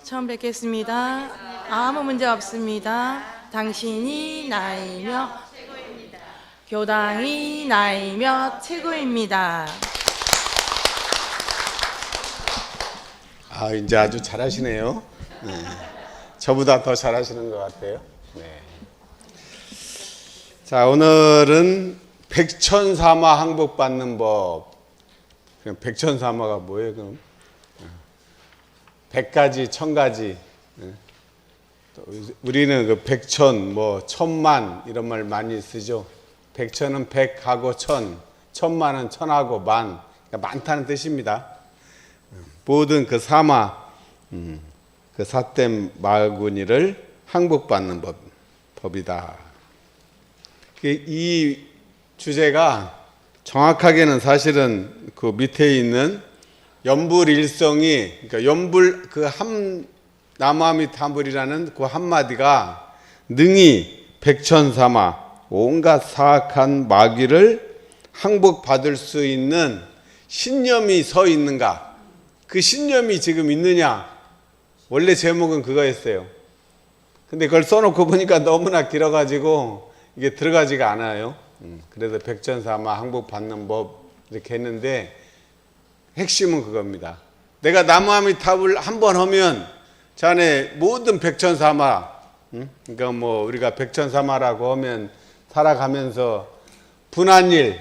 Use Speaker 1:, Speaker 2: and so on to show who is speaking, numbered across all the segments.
Speaker 1: 처음 뵙겠습니다. 아무 문제 없습니다. 당신이 나이며 최고입니다. 교당이 나이며 최고입니다.
Speaker 2: 이제 아주 잘하시네요. 네. 저보다 더 잘하시는 것 같아요. 네. 자, 오늘은 백천사마 항복받는 법. 백천사마가 뭐예요, 그럼? 100가지, 1000가지. 우리는 그 백천, 천만 이런 말 많이 쓰죠. 백천은 100하고 1000, 천만은 1000하고 만. 그러니까 많다는 뜻입니다. 모든 그 사마, 그 삿댐 마구니를 항복받는 법이다. 이 주제가 정확하게는 사실은 그 밑에 있는 연불일성이, 그러니까 연불 나무아미타불이라는 그 한마디가 능히 백천사마 온갖 사악한 마귀를 항복받을 수 있는 신념이 서 있는가? 그 신념이 지금 있느냐? 원래 제목은 그거였어요. 근데 그걸 써놓고 보니까 너무나 길어가지고 이게 들어가지가 않아요. 그래서 백천사마 항복받는 법 이렇게 했는데 핵심은 그겁니다. 내가 나무아미타불 한번 하면 자네 모든 백천사마, 그러니까 우리가 백천사마라고 하면 살아가면서 분한 일,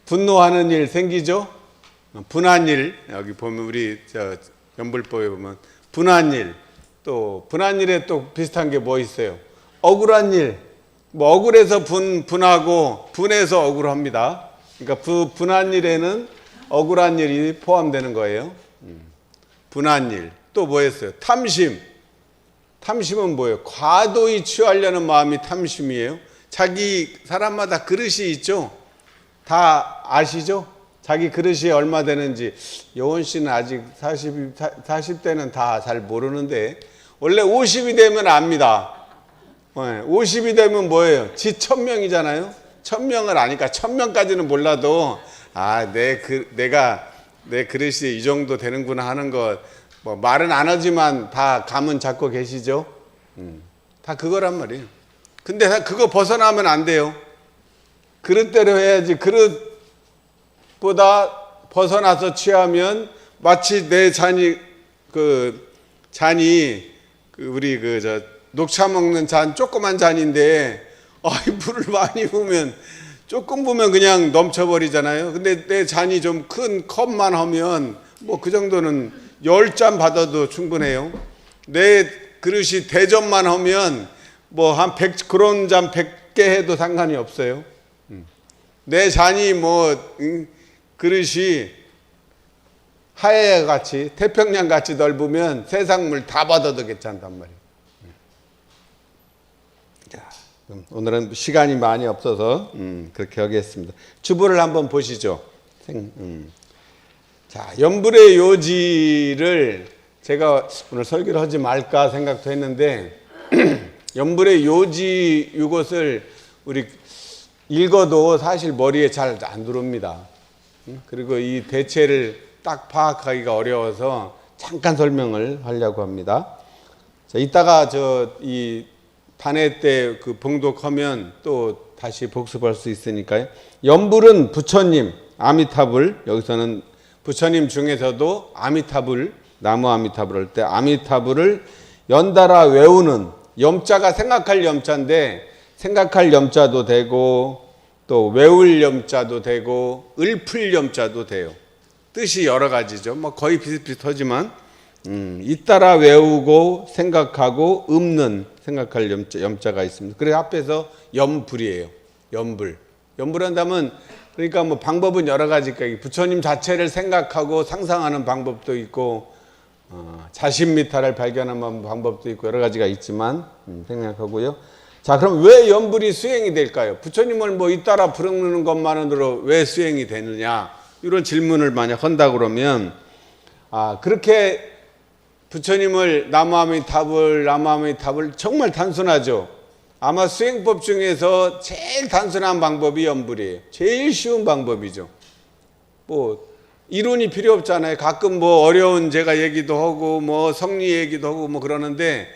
Speaker 2: 분노하는 일 생기죠? 분한 일, 여기 보면 우리 연불법에 보면 분한 일, 또 분한 일에 또 비슷한 게 뭐 있어요? 억울한 일, 억울해서 분하고 분해서 억울합니다. 그러니까 분한 일에는 억울한 일이 포함되는 거예요. 분한 일. 또 뭐였어요? 탐심. 탐심은 뭐예요? 과도히 취하려는 마음이 탐심이에요. 자기 사람마다 그릇이 있죠. 다 아시죠? 자기 그릇이 얼마 되는지. 여원 씨는 아직 40대는 다 잘 모르는데 원래 50이 되면 압니다. 50이 되면 뭐예요? 지 1000명이잖아요. 1000명을 아니까 1000명까지는 몰라도 내가 내 그릇이 이 정도 되는구나 하는 거 말은 안 하지만 다 감은 잡고 계시죠? 다 그거란 말이에요. 근데 그거 벗어나면 안 돼요. 그릇대로 해야지. 그릇보다 벗어나서 취하면 마치 내 잔이 우리 녹차 먹는 잔, 조그만 잔인데 물을 많이 부으면 조금 부으면 그냥 넘쳐버리잖아요. 근데 내 잔이 좀 큰 컵만 하면 그 정도는 10잔 받아도 충분해요. 내 그릇이 대접만 하면 한 100, 그런 잔 100개 해도 상관이 없어요. 내 잔이 그릇이 하해같이 태평양같이 넓으면 세상 물 다 받아도 괜찮단 말이에요. 오늘은 시간이 많이 없어서 그렇게 하겠습니다. 주부를 한번 보시죠. 자, 연불의 요지를 제가 오늘 설교를 하지 말까 생각도 했는데 연불의 요지 이것을 우리 읽어도 사실 머리에 잘 안 들어옵니다. 그리고 이 대체를 딱 파악하기가 어려워서 잠깐 설명을 하려고 합니다. 자, 이따가 이 단회 때 봉독하면 또 다시 복습할 수 있으니까요. 연불은 부처님, 아미타불, 여기서는 부처님 중에서도 아미타불, 나무 아미타불 할 때 아미타불을 연달아 외우는, 염자가 생각할 염자인데 생각할 염자도 되고 또 외울 염자도 되고 읊을 염자도 돼요. 뜻이 여러 가지죠. 거의 비슷비슷하지만 잇따라 외우고 생각하고 읊는 생각할 염자가 있습니다. 그래서 앞에서 연불이에요. 연불. 연불한다면 그러니까 방법은 여러 가지니까 부처님 자체를 생각하고 상상하는 방법도 있고 자신미탈을 발견하는 방법도 있고 여러 가지가 있지만 생각하고요. 자, 그럼 왜 연불이 수행이 될까요? 부처님을 잇따라 부르는 것만으로 왜 수행이 되느냐? 이런 질문을 만약 한다 그러면 그렇게 부처님을 나무아미타불 정말 단순하죠. 아마 수행법 중에서 제일 단순한 방법이 연불이에요. 제일 쉬운 방법이죠. 이론이 필요 없잖아요. 가끔 뭐 어려운 제가 얘기도 하고 뭐 성리 얘기도 하고 뭐 그러는데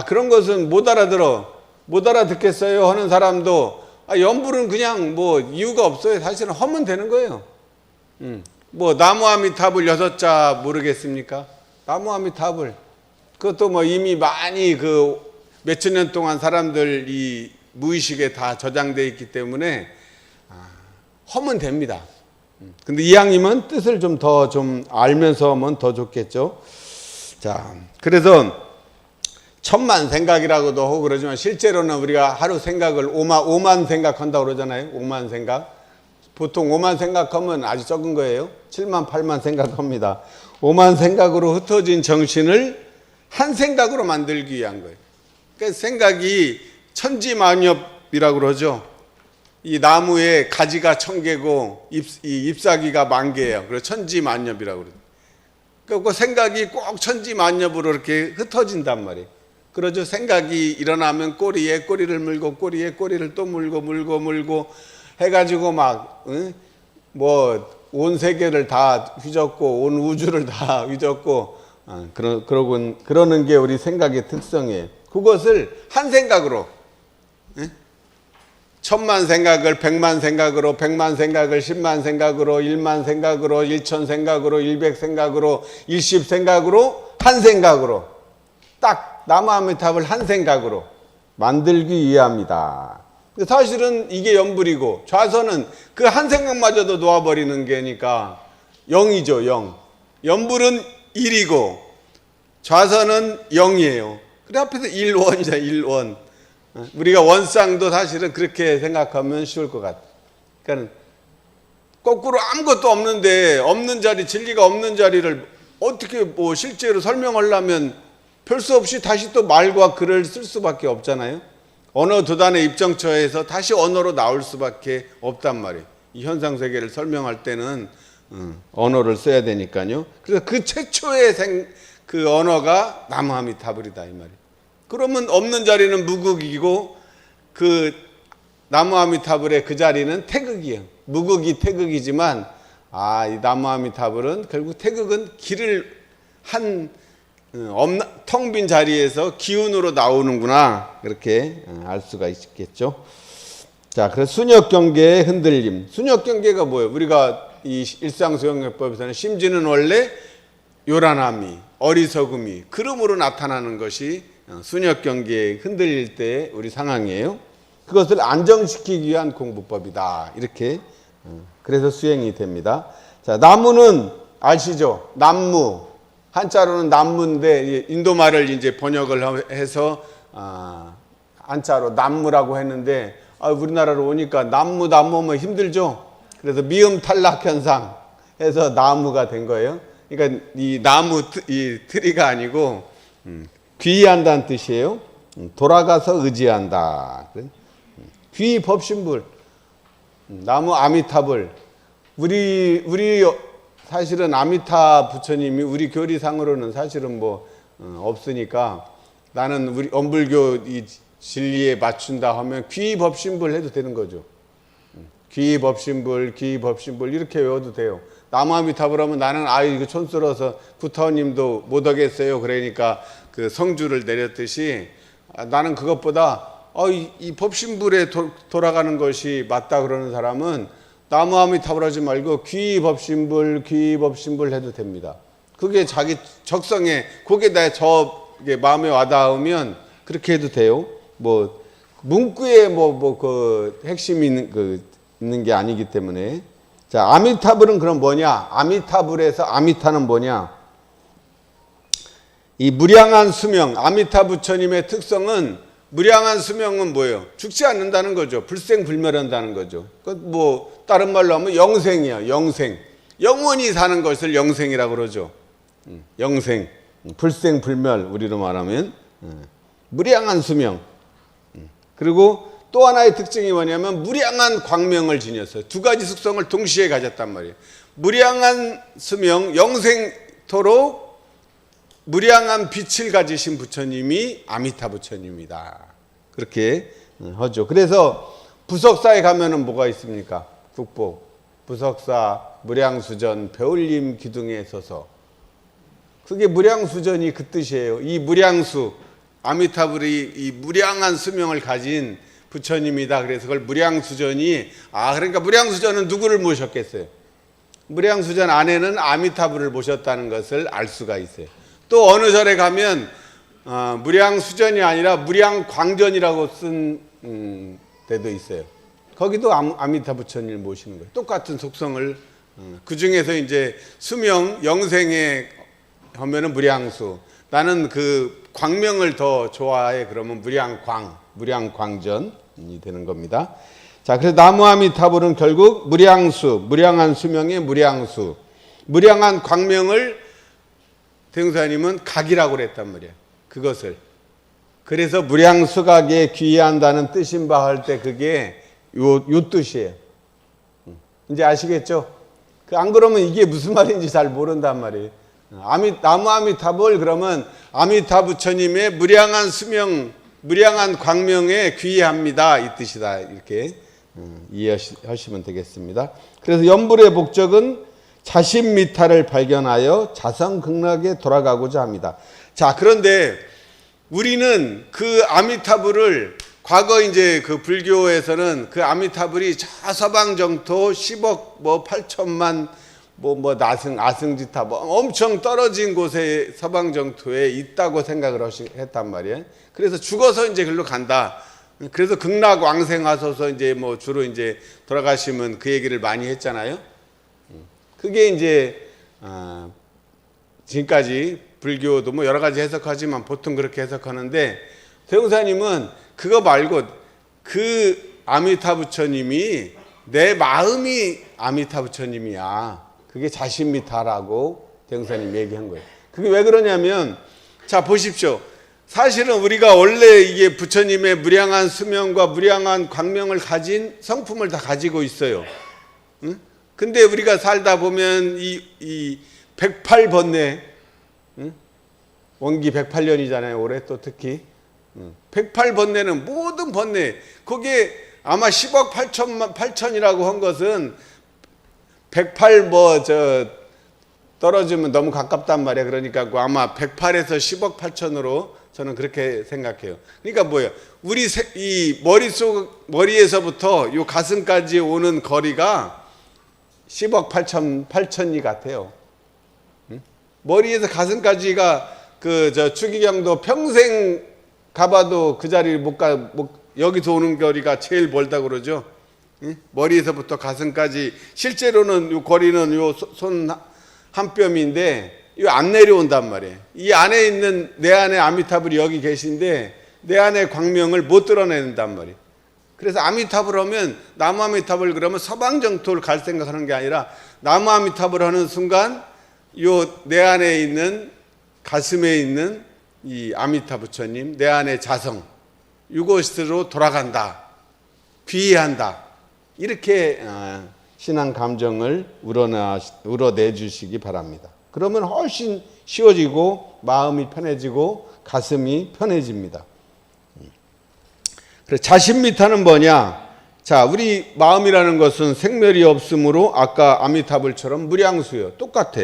Speaker 2: 그런 것은 못 알아듣겠어요 하는 사람도 연불은 그냥 뭐 이유가 없어요. 사실은 하면 되는 거예요. 뭐 나무아미탑을 6자 모르겠습니까? 나무아미탑을 그것도 뭐 이미 많이 그 몇천 년 동안 사람들 이 무의식에 다 저장되어 있기 때문에 하면 됩니다. 근데 이왕이면 뜻을 좀 더 좀 알면서 하면 더 좋겠죠. 자, 그래서 천만 생각이라고도 하고 그러지만 실제로는 우리가 하루 생각을 5만 생각한다고 그러잖아요. 5만 생각. 보통 5만 생각하면 아주 적은 거예요. 7만, 8만 생각합니다. 5만 생각으로 흩어진 정신을 한 생각으로 만들기 위한 거예요. 그러니까 생각이 천지만엽이라고 그러죠. 이 나무에 가지가 1000개고 잎사귀가 10,000개예요. 그래서 천지만엽이라고 그래요. 그러니까 그 생각이 꼭 천지만엽으로 이렇게 흩어진단 말이에요. 그러죠. 생각이 일어나면 꼬리에 꼬리를 물고 꼬리에 꼬리를 또 물고 해가지고 막 뭐 온 세계를 다 휘젓고 온 우주를 다 휘젓고 그러는 게 우리 생각의 특성이에요. 그것을 한 생각으로 1000만 생각을 100만 생각으로 100만 생각을 10만 생각으로 1만 생각으로 1000 생각으로 100 생각으로 10 생각으로 한 생각으로 딱 나무아미탑을 한 생각으로 만들기 위함이다. 사실은 이게 연불이고 좌선은 그 한 생각마저도 놓아버리는 게니까 0이죠. 0. 연불은 1이고 좌선은 0이에요. 그래 앞에서 1원이죠. 1원. 우리가 원상도 사실은 그렇게 생각하면 쉬울 것 같아요. 그러니까 거꾸로 아무것도 없는데 없는 자리, 진리가 없는 자리를 어떻게 뭐 실제로 설명하려면 별 수 없이 다시 또 말과 글을 쓸 수밖에 없잖아요. 언어 도단의 입정처에서 다시 언어로 나올 수밖에 없단 말이에요. 이 현상세계를 설명할 때는 언어를 써야 되니까요. 그래서 그 최초의 그 언어가 나무아미타불이다 이 말이에요. 그러면 없는 자리는 무극이고 그 나무아미타불의 그 자리는 태극이에요. 무극이 태극이지만 이 나무아미타불은 결국 태극은 길을 한 텅 빈 자리에서 기운으로 나오는구나 그렇게 알 수가 있겠죠. 자, 그래서 순역경계의 흔들림. 순역경계가 뭐예요? 우리가 이 일상수용요법에서는 심지는 원래 요란함이 어리석음이 그름으로 나타나는 것이 순역경계에 흔들릴 때 우리 상황이에요. 그것을 안정시키기 위한 공부법이다. 이렇게 그래서 수행이 됩니다. 자, 나무는 아시죠? 남무. 한자로는 남무인데 인도말을 이제 번역을 해서 한자로 남무라고 했는데 우리나라로 오니까 남무 뭐 힘들죠. 그래서 미음 탈락 현상 해서 나무가 된 거예요. 그러니까 이 나무 이 트리가 아니고 귀의한다는 뜻이에요. 돌아가서 의지한다. 귀의 법신불 나무 아미타불 우리 사실은 아미타 부처님이 우리 교리상으로는 사실은 뭐 없으니까 나는 우리 엄불교 이 진리에 맞춘다 하면 귀법신불 해도 되는 거죠. 귀법신불 이렇게 외워도 돼요. 나무아미타불 하면 나는 이거 촌스러워서 구타원님도 못 하겠어요. 그러니까 그 성주를 내렸듯이 나는 그것보다 이 법신불에 돌아가는 것이 맞다 그러는 사람은 나무아미타불 하지 말고 귀법신불 해도 됩니다. 그게 자기 적성에 거기에다 마음에 와닿으면 그렇게 해도 돼요. 뭐 문구에 그 핵심이 있는 게 아니기 때문에. 자, 아미타불은 그럼 뭐냐? 아미타불에서 아미타는 뭐냐? 이 무량한 수명, 아미타 부처님의 특성은 무량한 수명은 뭐예요? 죽지 않는다는 거죠. 불생불멸한다는 거죠. 뭐 다른 말로 하면 영생이야. 영생. 영원히 사는 것을 영생이라고 그러죠. 영생. 불생불멸 우리로 말하면 무량한 수명. 그리고 또 하나의 특징이 뭐냐면 무량한 광명을 지녔어요. 두 가지 숙성을 동시에 가졌단 말이에요. 무량한 수명, 영생토록 무량한 빛을 가지신 부처님이 아미타 부처님이다. 그렇게 하죠. 그래서 부석사에 가면은 뭐가 있습니까? 국보. 부석사 무량수전 배울림 기둥에 서서. 그게 무량수전이 그 뜻이에요. 이 무량수, 아미타불이 이 무량한 수명을 가진 부처님이다. 그래서 그걸 무량수전이, 그러니까 무량수전은 누구를 모셨겠어요? 무량수전 안에는 아미타불을 모셨다는 것을 알 수가 있어요. 또 어느 절에 가면 무량수전이 아니라 무량광전이라고 쓴 데도 있어요. 거기도 아미타 부처님을 모시는 거예요. 똑같은 속성을. 그 중에서 이제 수명, 영생에 하면은 무량수. 나는 그 광명을 더 좋아해. 그러면 무량광전이 되는 겁니다. 자, 그래서 나무아미타불은 결국 무량수, 무량한 수명의 무량수, 무량한 광명을 대흥사님은 각이라고 그랬단 말이에요. 그것을. 그래서 무량수각에 귀의한다는 뜻인 바 할 때 그게 요 뜻이에요. 이제 아시겠죠? 안 그러면 이게 무슨 말인지 잘 모른단 말이에요. 나무아미타불 그러면 아미타 부처님의 무량한 수명, 무량한 광명에 귀의합니다. 이 뜻이다. 이렇게 이해하시면 되겠습니다. 그래서 연불의 목적은 자신미타를 발견하여 자성극락에 돌아가고자 합니다. 자, 그런데 우리는 그 아미타불을 과거 이제 그 불교에서는 그 아미타불이 저 서방 정토 10억 8천만 아승지타 엄청 떨어진 곳에 서방 정토에 있다고 생각을 했단 말이에요. 그래서 죽어서 이제 글로 간다. 그래서 극락 왕생하소서 이제 주로 이제 돌아가시면 그 얘기를 많이 했잖아요. 그게 이제 지금까지 불교도 여러 가지 해석하지만 보통 그렇게 해석하는데 대흥사님은 그거 말고 그 아미타 부처님이 내 마음이 아미타 부처님이야. 그게 자신미타라고 대흥사님 얘기한 거예요. 그게 왜 그러냐면 자 보십시오. 사실은 우리가 원래 이게 부처님의 무량한 수명과 무량한 광명을 가진 성품을 다 가지고 있어요. 응? 근데 우리가 살다 보면 이 108번뇌, 응? 원기 108년이잖아요. 올해 또 특히 108번뇌는 모든 번뇌, 그게 아마 10억 8천이라고 한 것은 108 떨어지면 너무 가깝단 말이에요. 그러니까 아마 108에서 10억 8천으로 저는 그렇게 생각해요. 그러니까 뭐예요? 우리 이 머리에서부터 요 가슴까지 오는 거리가 10억 8천이 같아요. 응? 머리에서 가슴까지가 추기경도 평생 가봐도 그 자리를 못 가, 여기서 오는 거리가 제일 멀다 그러죠. 응? 머리에서부터 가슴까지 실제로는 요 거리는 요 손 한 뼘인데 이 안 내려온단 말이에요. 이 안에 있는 내 안에 아미타불이 여기 계신데 내 안에 광명을 못 드러낸단 말이에요. 그래서 아미타불 하면 나무아미타불 그러면 서방정토를 갈 생각하는 게 아니라 나무아미타불 하는 순간 요 내 안에 있는 가슴에 있는 이 아미타 부처님 내 안의 자성 이곳으로 돌아간다. 귀의한다. 이렇게 신앙 감정을 우러내 주시기 바랍니다. 그러면 훨씬 쉬워지고 마음이 편해지고 가슴이 편해집니다. 그래서 자신미타는 뭐냐? 자, 우리 마음이라는 것은 생멸이 없으므로 아까 아미타불처럼 무량수요. 똑같아.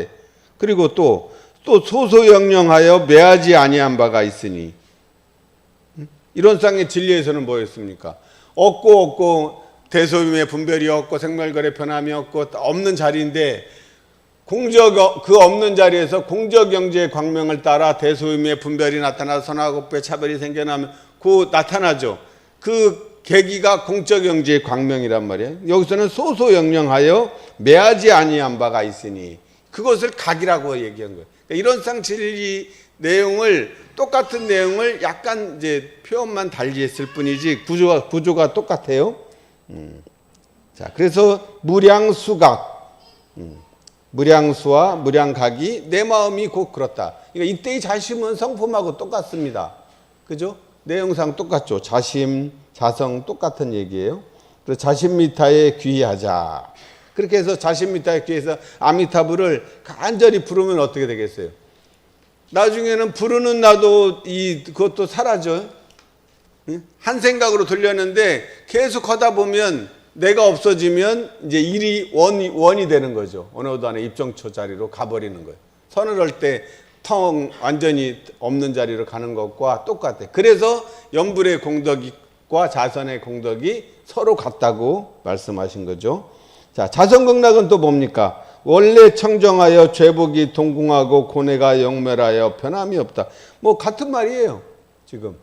Speaker 2: 그리고 또 소소영령하여 매하지 아니한 바가 있으니 이런 쌍의 진리에서는 뭐였습니까? 없고 대소임의 분별이 없고 생멸거래 변함이 없고 없는 자리인데 그 없는 자리에서 공적영재의 광명을 따라 대소임의 분별이 나타나서 선하고배 차별이 생겨나면 나타나죠. 그 계기가 공적영재의 광명이란 말이에요. 여기서는 소소영령하여 매하지 아니한 바가 있으니 그것을 각이라고 얘기한 거예요. 그러니까 이런 쌍진리 똑같은 내용을 약간 이제 표현만 달리했을 뿐이지 구조가 똑같아요. 자, 그래서 무량수각, 무량수와 무량각이 내 마음이 곧 그렇다. 그러니까 이때의 자심은 성품하고 똑같습니다. 그죠? 내용상 똑같죠. 자심, 자성 똑같은 얘기예요. 그래서 자신미타에 귀의하자. 그렇게 해서 자신미타에 귀의해서 아미타불을 간절히 부르면 어떻게 되겠어요? 나중에는 부르는 나도 그것도 사라져. 한 생각으로 들렸는데 계속 하다 보면 내가 없어지면 이제 일이 원이 되는 거죠. 언어도 안에 입정초 자리로 가버리는 거예요. 선을 할 때 텅 완전히 없는 자리로 가는 것과 똑같아요. 그래서 연불의 공덕과 자선의 공덕이 서로 같다고 말씀하신 거죠. 자, 자선극락은 또 뭡니까? 원래 청정하여 죄복이 동궁하고 고뇌가 영멸하여 변함이 없다. 뭐 같은 말이에요, 지금.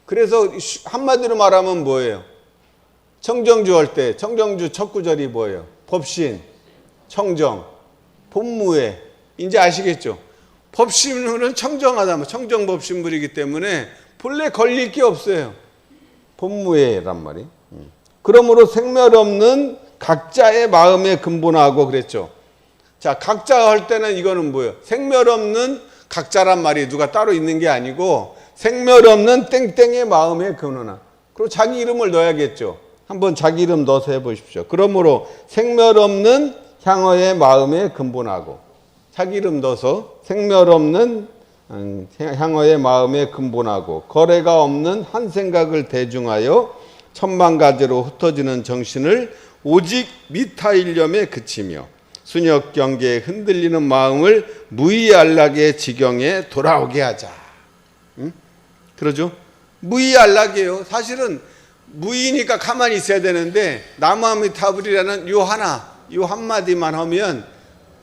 Speaker 2: 그래서 한마디로 말하면 뭐예요? 청정주 할 때 청정주 첫 구절이 뭐예요? 법신, 청정, 법무회. 이제 아시겠죠? 법신은 청정하다, 청정법신물이기 때문에 본래 걸릴 게 없어요. 법무회란 말이. 그러므로 생멸 없는 각자의 마음에 근본하고 그랬죠. 자, 각자 할 때는 이거는 뭐예요? 생멸 없는 각자란 말이 누가 따로 있는 게 아니고 생멸 없는 땡땡의 마음에 근원한. 그리고 자기 이름을 넣어야겠죠. 한번 자기 이름 넣어서 해보십시오. 그러므로 생멸 없는 향어의 마음에 근본하고 자기 이름 넣어서 생멸 없는 향어의 마음에 근본하고 거래가 없는 한 생각을 대중하여 천만 가지로 흩어지는 정신을 오직 미타일념에 그치며 순역 경계에 흔들리는 마음을 무의안락의 지경에 돌아오게 하자. 응? 그러죠? 무의안락이에요. 사실은 무의니까 가만히 있어야 되는데 나무아미타불이라는 요 한마디만 하면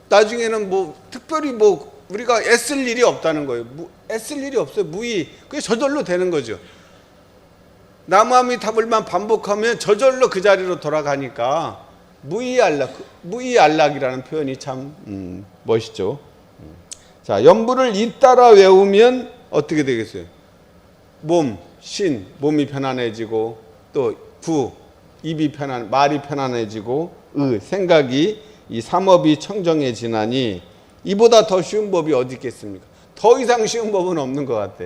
Speaker 2: 나중에는 뭐 특별히 뭐 우리가 애쓸 일이 없다는 거예요. 애쓸 일이 없어요. 무의. 그게 저절로 되는 거죠. 나무아미타불만 반복하면 저절로 그 자리로 돌아가니까 무의안락이라는 표현이 참 멋있죠. 자, 연불을 잇따라 외우면 어떻게 되겠어요? 몸, 신, 몸이 편안해지고 또 부, 말이 편안해지고 생각이 이 삼업이 청정해지나니 이보다 더 쉬운 법이 어디 있겠습니까? 더 이상 쉬운 법은 없는 것 같아.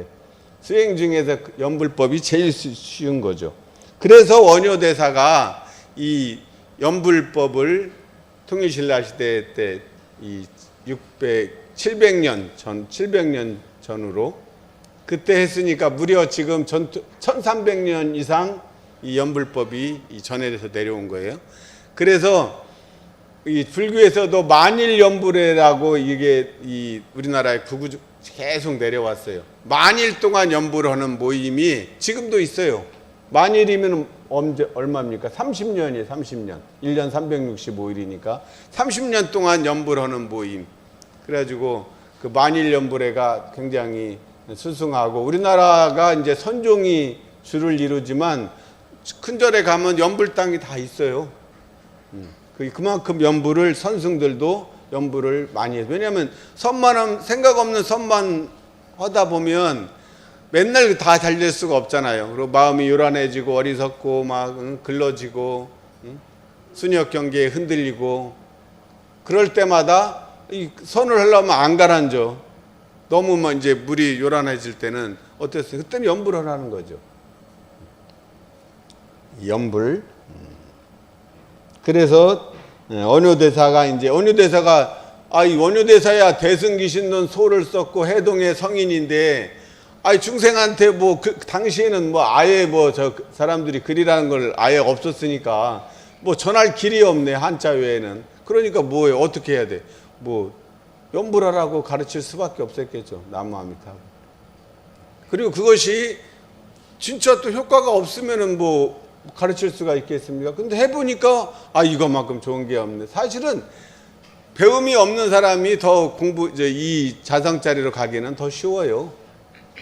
Speaker 2: 수행 중에서 연불법이 제일 쉬운 거죠. 그래서 원효대사가 이 연불법을 통일신라 시대 때 이 700년 전으로 그때 했으니까 무려 지금 1300년 이상 이 연불법이 이 전해져서 내려온 거예요. 그래서 이 불교에서도 만일연불회라고 이게 이 우리나라에 계속 내려왔어요. 만일 동안 연불하는 모임이 지금도 있어요. 만일이면 얼마입니까? 30년이에요. 30년. 1년 365일이니까 30년 동안 연불하는 모임. 그래가지고 그 만일연불회가 굉장히 수승하고 우리나라가 이제 선종이 주를 이루지만 큰 절에 가면 연불당이 다 있어요. 그만큼 연불을 선승들도 연불을 많이 해요. 왜냐하면 생각 없는 선만 하다 보면 맨날 다 잘 될 수가 없잖아요. 그리고 마음이 요란해지고 어리석고 막 글러지고 순역 경계에 흔들리고 그럴 때마다 이 선을 하려면 안 가라앉아. 너무 이제 물이 요란해질 때는 어땠어요? 그때는 연불을 하는 거죠. 연불. 그래서 원효대사가 이 원효대사야 대승기신론 소를 썼고 해동의 성인인데 중생한테 당시에는 아예 사람들이 글이라는 걸 아예 없었으니까 전할 길이 없네, 한자 외에는. 그러니까 뭐예요? 어떻게 해야 돼? 연불하라고 가르칠 수밖에 없었겠죠. 나무아미타불. 그리고 그것이 진짜 또 효과가 없으면은 가르칠 수가 있겠습니까? 근데 해보니까 이것만큼 좋은 게 없네. 사실은 배움이 없는 사람이 더 이 자성자리로 가기는 더 쉬워요.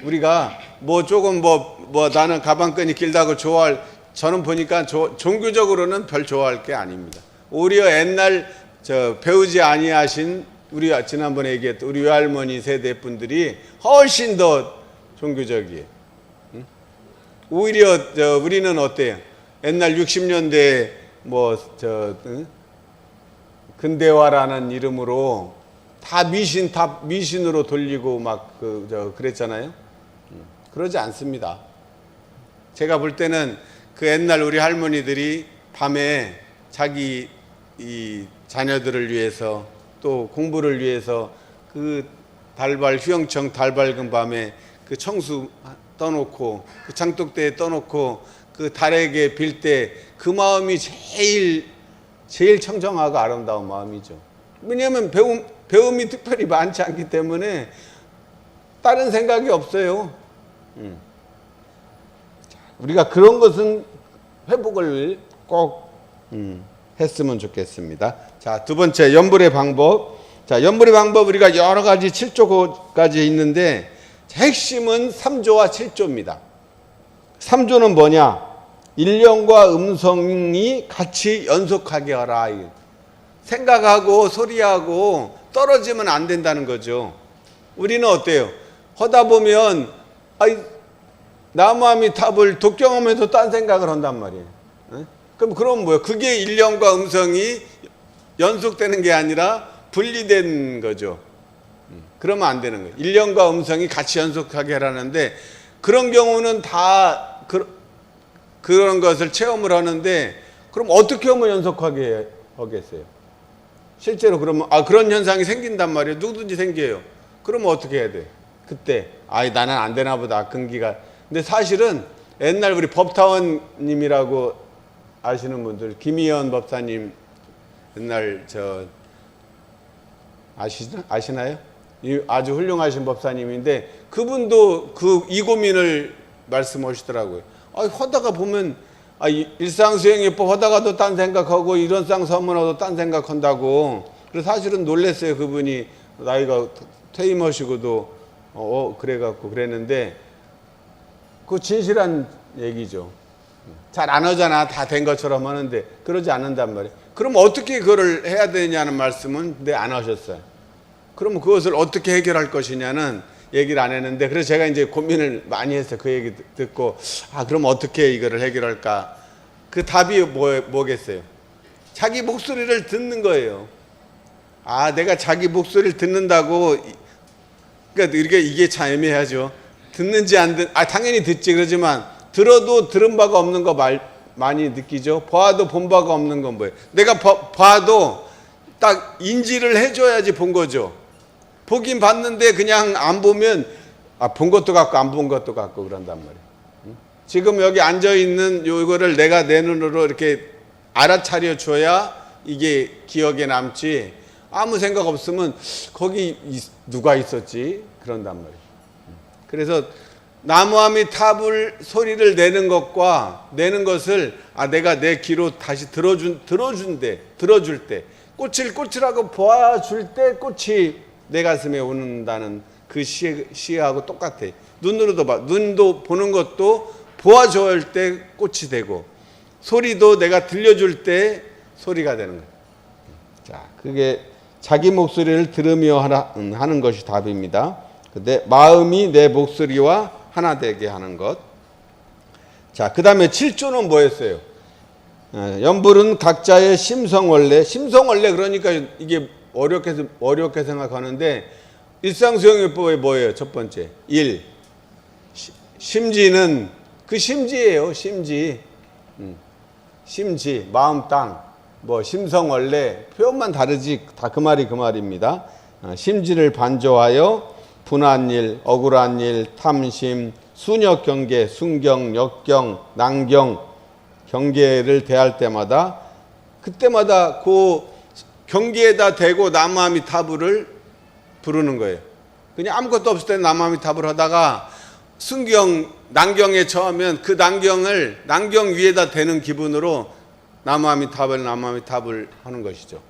Speaker 2: 우리가 나는 가방끈이 길다고 저는 보니까 종교적으로는 별 좋아할 게 아닙니다. 오히려 옛날 배우지 아니하신 우리가 지난번에 얘기했던 우리 외할머니 세대 분들이 훨씬 더 종교적이에요. 오히려 우리는 어때요? 옛날 60년대 근대화라는 이름으로 다 미신으로 돌리고 그랬잖아요. 그러지 않습니다. 제가 볼 때는 그 옛날 우리 할머니들이 밤에 자기 이 자녀들을 위해서 또 공부를 위해서 그 휘영청 달 밝은 밤에 그 청수 떠놓고 그 장독대에 떠놓고 그 달에게 빌 때 그 마음이 제일 청정하고 아름다운 마음이죠. 왜냐하면 배움이 특별히 많지 않기 때문에 다른 생각이 없어요. 우리가 그런 것은 회복을 꼭 했으면 좋겠습니다. 자, 두 번째 염불의 방법. 자, 염불의 방법 우리가 여러 가지 7조까지 있는데 핵심은 3조와 7조입니다. 3조는 뭐냐? 일령과 음성이 같이 연속하게 하라. 생각하고 소리하고 떨어지면 안 된다는 거죠. 우리는 어때요? 하다 보면 나무아미탑을 독경하면서 딴 생각을 한단 말이에요. 그럼 뭐예요? 그게 일령과 음성이 연속되는 게 아니라 분리된 거죠. 그러면 안 되는 거예요. 일령과 음성이 같이 연속하게 하라는데 그런 경우는 다 그런 것을 체험을 하는데 그럼 어떻게 하면 연속하게 하겠어요? 실제로 그러면 그런 현상이 생긴단 말이에요. 누구든지 생겨요. 그러면 어떻게 해야 돼? 그때 나는 안 되나 보다. 근기가. 근데 사실은 옛날 우리 법타원님이라고 아시는 분들 김희연 법사님 옛날 아시나요? 아주 훌륭하신 법사님인데 그분도 이 고민을 말씀하시더라고요. 하다가 보면 일상수행예법 하다가도 딴 생각하고 일원상서문하도 딴 생각한다고. 그래서 사실은 놀랐어요. 그분이 나이가 퇴임하시고도 그래갖고 그랬는데 그거 진실한 얘기죠. 잘 안 하잖아. 다 된 것처럼 하는데 그러지 않는단 말이에요. 그럼 어떻게 그거를 해야 되냐는 말씀은 안 하셨어요. 그러면 그것을 어떻게 해결할 것이냐는 얘기를 안 했는데 그래서 제가 이제 고민을 많이 했어요. 그 얘기 듣고 그럼 어떻게 이거를 해결할까? 그 답이 뭐겠어요? 자기 목소리를 듣는 거예요. 내가 자기 목소리를 듣는다고 그러니까 이게 참 애매하죠. 듣는지 안 당연히 듣지. 그러지만 들어도 들은 바가 없는 거 많이 느끼죠. 봐도 본 바가 없는 건 뭐예요? 내가 봐도 딱 인지를 해줘야지 본 거죠. 보긴 봤는데 그냥 안 보면 본 것도 같고 안 본 것도 같고 그런단 말이에요. 지금 여기 앉아있는 요거를 내가 내 눈으로 이렇게 알아차려 줘야 이게 기억에 남지 아무 생각 없으면 거기 누가 있었지 그런단 말이에요. 그래서 나무아미탑을 소리를 내는 것과 내는 것을 내가 내 귀로 다시 들어줄 때 꼬칠꼬칠하고 보아줄 때 꽃이 내 가슴에 오는다는 그 시하고 똑같아. 눈으로도 눈도 보는 것도 보아줄 때 꽃이 되고 소리도 내가 들려줄 때 소리가 되는 거예요. 자, 그게 자기 목소리를 들으며 하는 것이 답입니다. 근데 마음이 내 목소리와 하나 되게 하는 것. 자, 그 다음에 7조는 뭐였어요? 염불은 각자의 심성원래 그러니까 이게 어렵게 생각하는데 일상수행요법에 뭐예요? 첫 번째 1. 심지는 그 심지예요. 심지 마음 땅 심성원래 표현만 다르지 다 그 말입니다. 심지를 반조하여 분한 일, 억울한 일, 탐심, 순역 경계, 순경, 역경, 난경 경계를 대할 때마다 그때마다 그 경계에다 대고 나무아미타불을 부르는 거예요. 그냥 아무것도 없을 때 나무아미타불 하다가 순경, 난경에 처하면 그 난경 위에다 대는 기분으로 나무아미타불 하는 것이죠.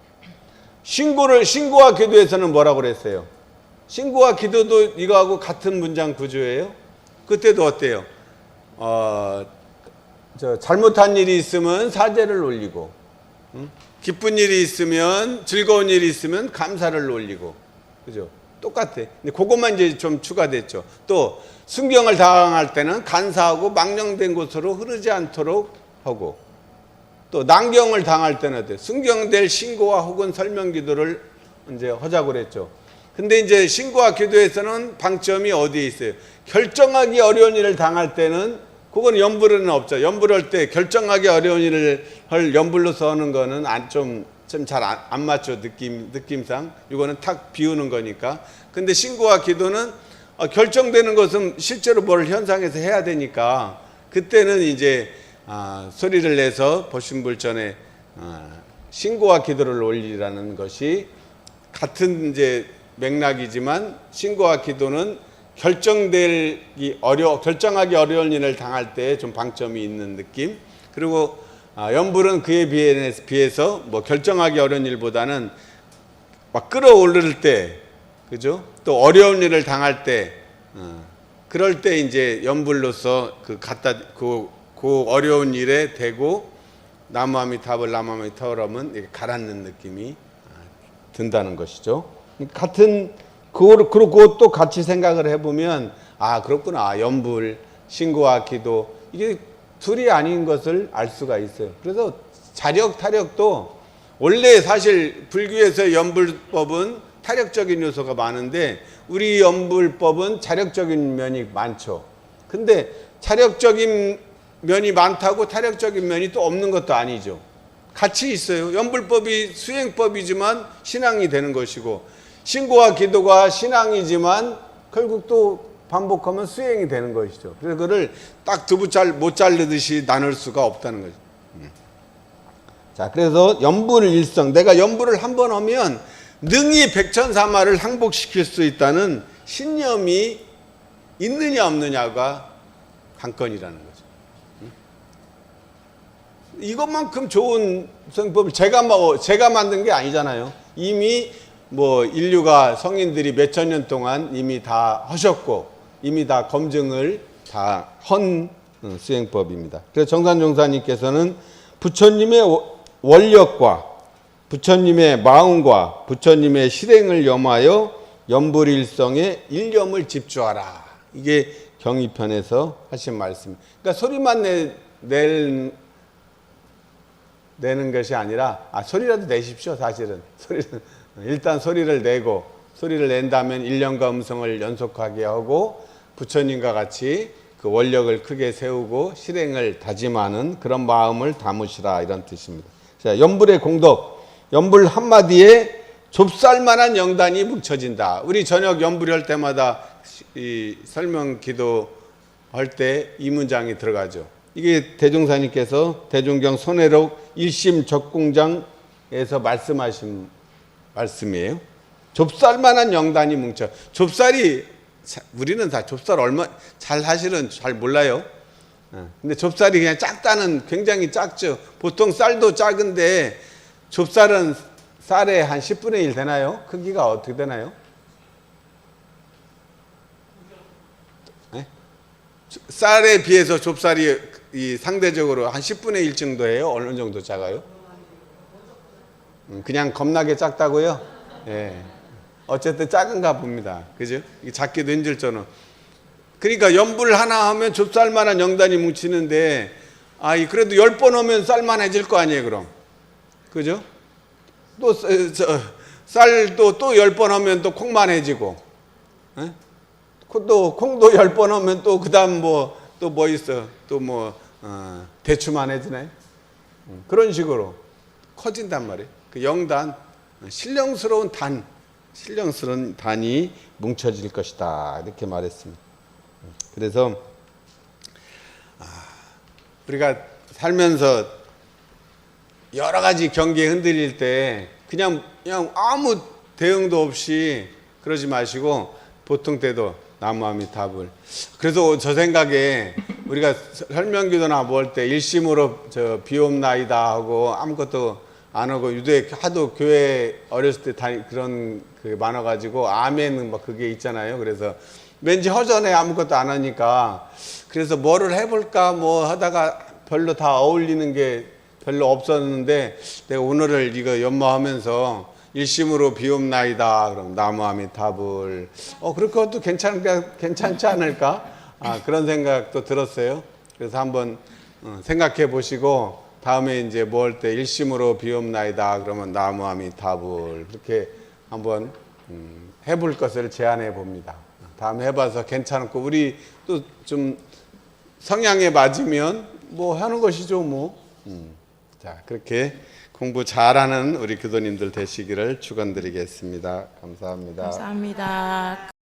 Speaker 2: 신고와 기도에서는 뭐라고 그랬어요? 신고와 기도도 이거하고 같은 문장 구조예요. 그때도 어때요? 잘못한 일이 있으면 사죄를 올리고, 기쁜 일이 있으면, 즐거운 일이 있으면 감사를 올리고, 그죠? 똑같아. 근데 그것만 이제 좀 추가됐죠. 또 순경을 당할 때는 간사하고 망령된 곳으로 흐르지 않도록 하고, 또 난경을 당할 때는 어때? 순경될 신고와 혹은 설명 기도를 이제 하자고 그랬죠. 근데 이제 신고와 기도에서는 방점이 어디에 있어요? 결정하기 어려운 일을 당할 때는 그건 염불에는 없죠. 염불할 때 결정하기 어려운 일을 할 염불로서 하는 거는 좀 잘 안 맞죠. 느낌상. 이거는 탁 비우는 거니까. 근데 신고와 기도는 결정되는 것은 실제로 뭘 현상에서 해야 되니까 그때는 이제 소리를 내서 보신불전에 신고와 기도를 올리라는 것이 같은 이제 맥락이지만 신고와 기도는 결정하기 어려운 일을 당할 때 좀 방점이 있는 느낌. 그리고 연불은 그에 비해서 뭐 결정하기 어려운 일보다는 막 끌어올릴 때, 그죠? 또 어려운 일을 당할 때, 그럴 때 이제 연불로서 그 어려운 일에 대고 나무아미타불 나무아미타불하면 이렇게 가라앉는 느낌이 든다는 것이죠. 같은 그리고 또 같이 생각을 해보면 그렇구나. 연불, 신고와 기도 이게 둘이 아닌 것을 알 수가 있어요. 그래서 자력, 타력도 원래 사실 불교에서 연불법은 타력적인 요소가 많은데 우리 연불법은 자력적인 면이 많죠. 근데 자력적인 면이 많다고 타력적인 면이 또 없는 것도 아니죠. 같이 있어요. 연불법이 수행법이지만 신앙이 되는 것이고 신고와 기도가 신앙이지만 결국 또 반복하면 수행이 되는 것이죠. 그래서 그걸 딱 두부 못 자르듯이 나눌 수가 없다는 거죠. 자, 그래서 연불일성, 내가 연불을 한 번 하면 능히 백천사마를 항복시킬 수 있다는 신념이 있느냐 없느냐가 관건이라는 거죠. 이것만큼 좋은 성법을 제가 만든 게 아니잖아요. 이미 뭐 인류가 성인들이 몇천 년 동안 이미 다 하셨고 이미 다 검증을 다 한 수행법입니다. 그래서 정산종사님께서는 부처님의 원력과 부처님의 마음과 부처님의 실행을 염하여 연불일성에 일념을 집중하라. 이게 경의편에서 하신 말씀. 그러니까 소리만 내는 것이 아니라 소리라도 내십시오. 사실은 일단 소리를 내고 소리를 낸다면 일념과 음성을 연속하게 하고 부처님과 같이 그 원력을 크게 세우고 실행을 다짐하는 그런 마음을 담으시라 이런 뜻입니다. 자, 연불의 공덕, 연불 한마디에 좁쌀만한 영단이 뭉쳐진다. 우리 저녁 연불이 할 때마다 이 설명 기도 할 때 이 문장이 들어가죠. 이게 대종사님께서 대종경 손해록 일심 적공장에서 말씀하신 말씀이에요. 좁쌀만한 영단이 뭉쳐. 좁쌀이 우리는 다 좁쌀 사실은 잘 몰라요. 근데 좁쌀이 그냥 작다는 굉장히 작죠. 보통 쌀도 작은데 좁쌀은 쌀의 한 10분의 1 되나요? 크기가 어떻게 되나요? 네? 쌀에 비해서 좁쌀이 상대적으로 한 10분의 1 정도 예요? 어느 정도 작아요? 그냥 겁나게 작다고요? 예. 어쨌든 작은가 봅니다. 그죠? 작기도 힘들 저는. 그러니까 연불 하나 하면 좁쌀만한 영단이 뭉치는데, 그래도 10번 하면 쌀만해질 거 아니에요, 그럼. 그죠? 또, 쌀도 또 10번 하면 또 콩만해지고, 예? 또 콩도 10번 하면 또 그 다음 또 뭐 있어? 또 대추만해지나요? 그런 식으로 커진단 말이에요. 그 영단, 신령스러운 단이 뭉쳐질 것이다. 이렇게 말했습니다. 그래서 우리가 살면서 여러 가지 경계에 흔들릴 때 그냥 아무 대응도 없이 그러지 마시고 보통 때도 나무아미타불. 그래서 저 생각에 우리가 설명기도나 뭐 할 때 일심으로 비옵나이다 하고 아무것도 안 하고 하도 교회 어렸을 때 그런 그 많아가지고 아멘은 막 그게 있잖아요. 그래서 왠지 허전해 아무것도 안 하니까. 그래서 뭐를 해볼까 뭐 하다가 별로 다 어울리는 게 별로 없었는데 내가 오늘을 이거 연마하면서 일심으로 비옵나이다 그럼 나무아미타불 그렇게 해도 괜찮지 않을까 그런 생각도 들었어요. 그래서 한번 생각해 보시고 다음에 이제 뭐 할 때 일심으로 비옵나이다 그러면 나무아미타불 그렇게 한번 해볼 것을 제안해 봅니다. 다음에 해봐서 괜찮고 우리 또 좀 성향에 맞으면 뭐 하는 것이죠 뭐. 자, 그렇게 공부 잘하는 우리 교도님들 되시기를 축원드리겠습니다. 감사합니다.
Speaker 1: 감사합니다.